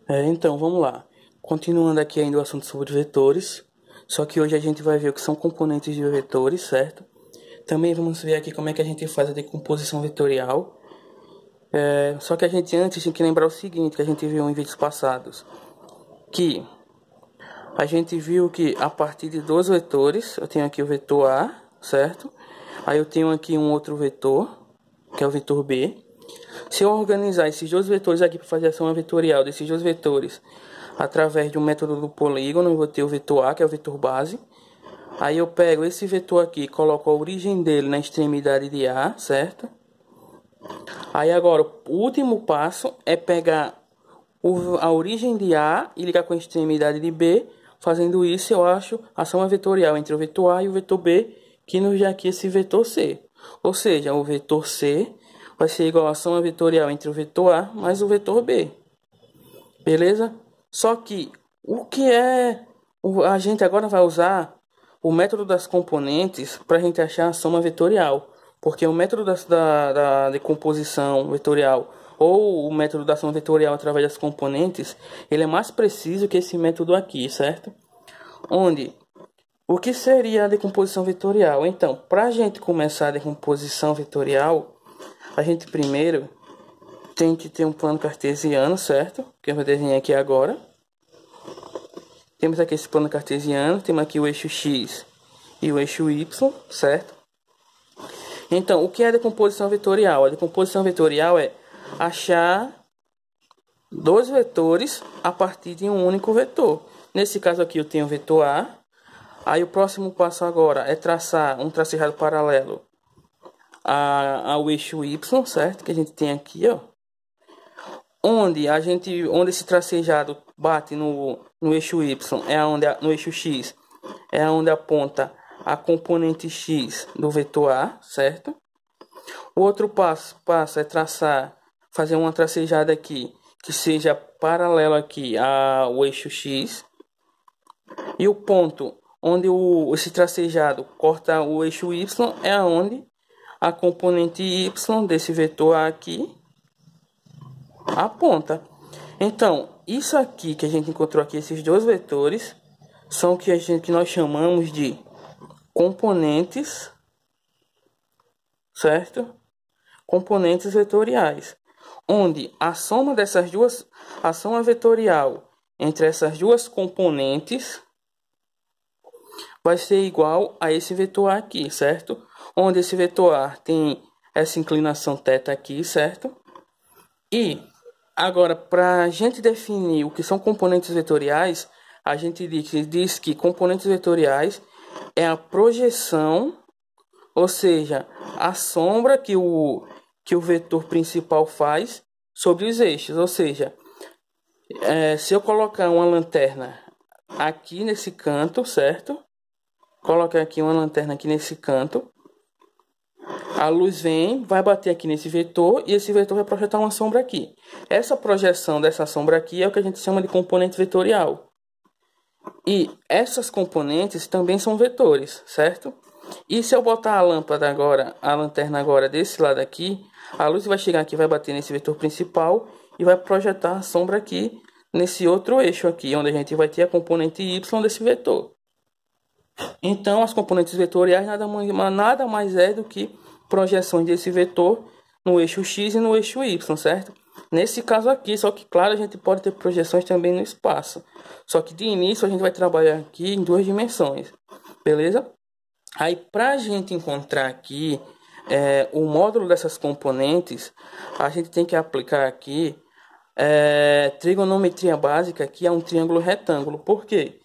Então, vamos lá. Continuando aqui ainda o assunto sobre vetores, só que hoje a gente vai ver o que são componentes de vetores, certo? Também vamos ver aqui como é que a gente faz a decomposição vetorial. Só que a gente antes tem que lembrar o seguinte, que a gente viu em vídeos passados, que a gente viu que a partir de dois vetores, eu tenho aqui o vetor A, certo? Aí eu tenho aqui um outro vetor, que é o vetor B. Se eu organizar esses dois vetores aqui para fazer a soma vetorial desses dois vetores através de um método do polígono, eu vou ter o vetor A, que é o vetor base. Aí eu pego esse vetor aqui, coloco a origem dele na extremidade de A, certo? Aí agora, o último passo é pegar a origem de A e ligar com a extremidade de B. Fazendo isso, eu acho a soma vetorial entre o vetor A e o vetor B, que nos dá aqui esse vetor C. Ou seja, o vetor C vai ser igual à soma vetorial entre o vetor A mais o vetor B. Beleza? Só que a gente agora vai usar o método das componentes para a gente achar a soma vetorial. Porque o método da decomposição vetorial ou o método da soma vetorial através das componentes, ele é mais preciso que esse método aqui, certo? O que seria a decomposição vetorial? Então, para a gente começar a decomposição vetorial, a gente primeiro tem que ter um plano cartesiano, certo? Que eu vou desenhar aqui agora. Temos aqui esse plano cartesiano, temos aqui o eixo X e o eixo Y, certo? Então, o que é a decomposição vetorial? A decomposição vetorial é achar dois vetores a partir de um único vetor. Nesse caso aqui eu tenho o vetor A. Aí o próximo passo agora é traçar um traçado paralelo ao eixo Y, certo? Que a gente tem aqui, ó. Onde esse tracejado bate no eixo Y, no eixo X, é onde aponta a componente X do vetor A, certo? O outro passo é fazer uma tracejada aqui que seja paralelo aqui ao eixo X. E o ponto onde esse tracejado corta o eixo Y é onde a componente Y desse vetor A aqui aponta. Então, isso aqui que a gente encontrou aqui, esses dois vetores, são o que nós chamamos de componentes, certo? Componentes vetoriais, onde a soma vetorial entre essas duas componentes vai ser igual a esse vetor A aqui, certo? Onde esse vetor A tem essa inclinação θ aqui, certo? E agora, para a gente definir o que são componentes vetoriais, a gente diz que componentes vetoriais é a projeção, ou seja, a sombra que o vetor principal faz sobre os eixos. Ou seja, se eu colocar uma lanterna aqui nesse canto, certo? Colocar aqui uma lanterna aqui nesse canto. A luz vai bater aqui nesse vetor e esse vetor vai projetar uma sombra aqui. Essa projeção dessa sombra aqui é o que a gente chama de componente vetorial. E essas componentes também são vetores, certo? E se eu botar a lanterna agora desse lado aqui, a luz vai chegar aqui, vai bater nesse vetor principal e vai projetar a sombra aqui nesse outro eixo aqui, onde a gente vai ter a componente Y desse vetor. Então, as componentes vetoriais nada mais é do que projeções desse vetor no eixo X e no eixo Y, certo? Nesse caso aqui, só que claro, a gente pode ter projeções também no espaço. Só que de início a gente vai trabalhar aqui em duas dimensões, beleza? Aí, para a gente encontrar aqui o módulo dessas componentes, a gente tem que aplicar aqui trigonometria básica, que é um triângulo retângulo. Por quê?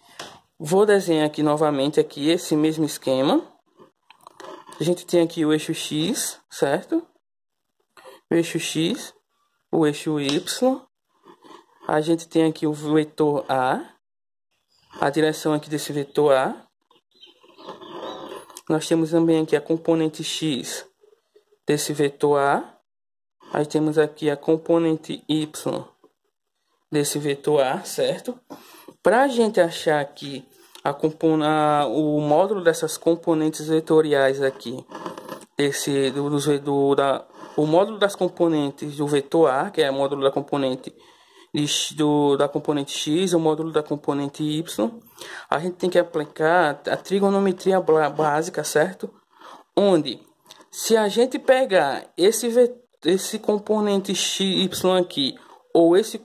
Vou desenhar aqui novamente aqui esse mesmo esquema. A gente tem aqui o eixo X, certo? O eixo X, o eixo Y. A gente tem aqui o vetor A, a direção aqui desse vetor A. Nós temos também aqui a componente X desse vetor A. Aí temos aqui a componente Y desse vetor A, certo? Para a gente achar aqui o módulo dessas componentes vetoriais aqui, o módulo das componentes do vetor A, que é o módulo da componente da componente x, o módulo da componente y, a gente tem que aplicar a trigonometria básica, certo? Onde, se a gente pegar esse componente y aqui, ou esse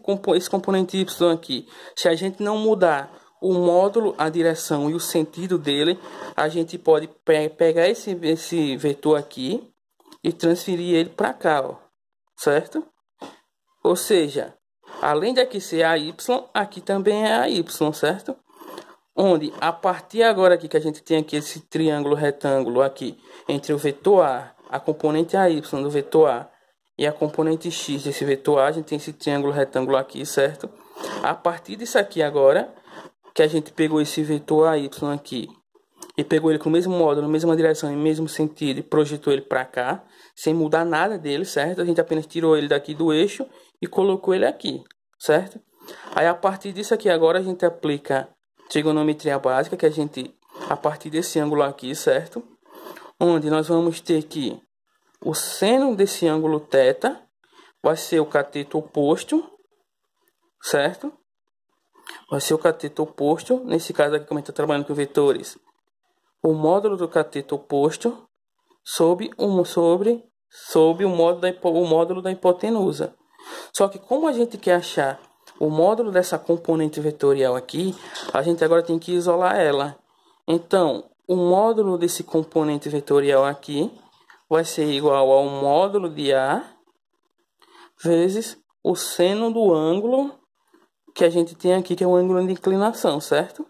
componente y aqui, se a gente não mudar o módulo, a direção e o sentido dele, a gente pode pegar esse vetor aqui e transferir ele para cá, ó, certo? Ou seja, além de aqui ser a y, aqui também é a y, certo? Onde, a partir agora aqui que a gente tem aqui esse triângulo retângulo aqui, entre o vetor a componente AY do vetor A e a componente X desse vetor A, a gente tem esse triângulo retângulo aqui, certo? A partir disso aqui agora, que a gente pegou esse vetor AY aqui, e pegou ele com o mesmo módulo, mesma direção e mesmo sentido, e projetou ele para cá, sem mudar nada dele, certo? A gente apenas tirou ele daqui do eixo e colocou ele aqui, certo? Aí a partir disso aqui agora a gente aplica trigonometria básica, que a gente, a partir desse ângulo aqui, certo? Onde nós vamos ter que o seno desse ângulo θ vai ser o cateto oposto, certo? Vai ser o cateto oposto, nesse caso aqui como a gente está trabalhando com vetores, o módulo do cateto oposto sobre o módulo da hipotenusa. Só que como a gente quer achar o módulo dessa componente vetorial aqui, a gente agora tem que isolar ela. Então, o módulo desse componente vetorial aqui vai ser igual ao módulo de A vezes o seno do ângulo que a gente tem aqui, que é o ângulo de inclinação, certo?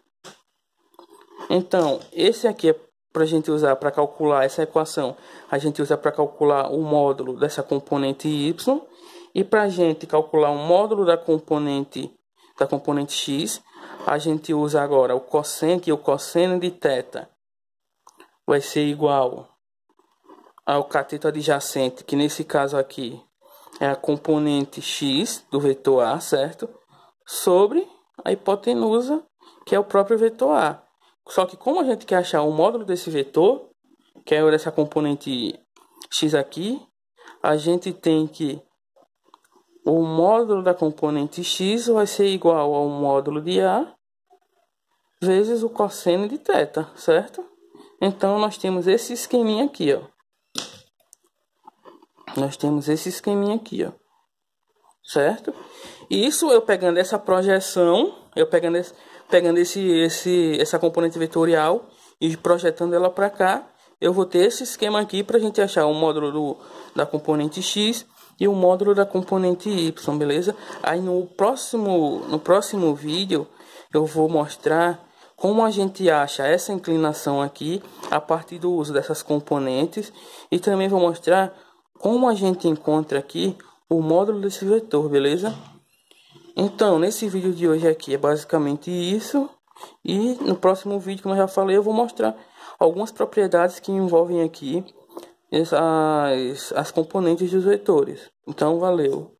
Então, esse aqui é para a gente usar para calcular essa equação. A gente usa para calcular o módulo dessa componente y. E para a gente calcular o módulo da componente x, a gente usa agora o cosseno, que o cosseno de θ vai ser igual ao cateto adjacente, que nesse caso aqui é a componente x do vetor A, certo? Sobre a hipotenusa, que é o próprio vetor A. Só que como a gente quer achar o módulo desse vetor, que é essa componente x aqui, a gente tem que o módulo da componente x vai ser igual ao módulo de A vezes o cosseno de θ, certo? Então, nós temos esse esqueminha aqui, ó. Nós temos esse esqueminha aqui, ó. Certo? Isso eu pegando essa projeção, eu pegando essa componente vetorial e projetando ela para cá, eu vou ter esse esquema aqui para a gente achar o módulo da componente x e o módulo da componente y, beleza? Aí no próximo vídeo eu vou mostrar como a gente acha essa inclinação aqui a partir do uso dessas componentes, e também vou mostrar como a gente encontra aqui o módulo desse vetor, beleza? Então, nesse vídeo de hoje aqui é basicamente isso, e no próximo vídeo, como eu já falei, eu vou mostrar algumas propriedades que envolvem aqui as componentes dos vetores. Então, valeu!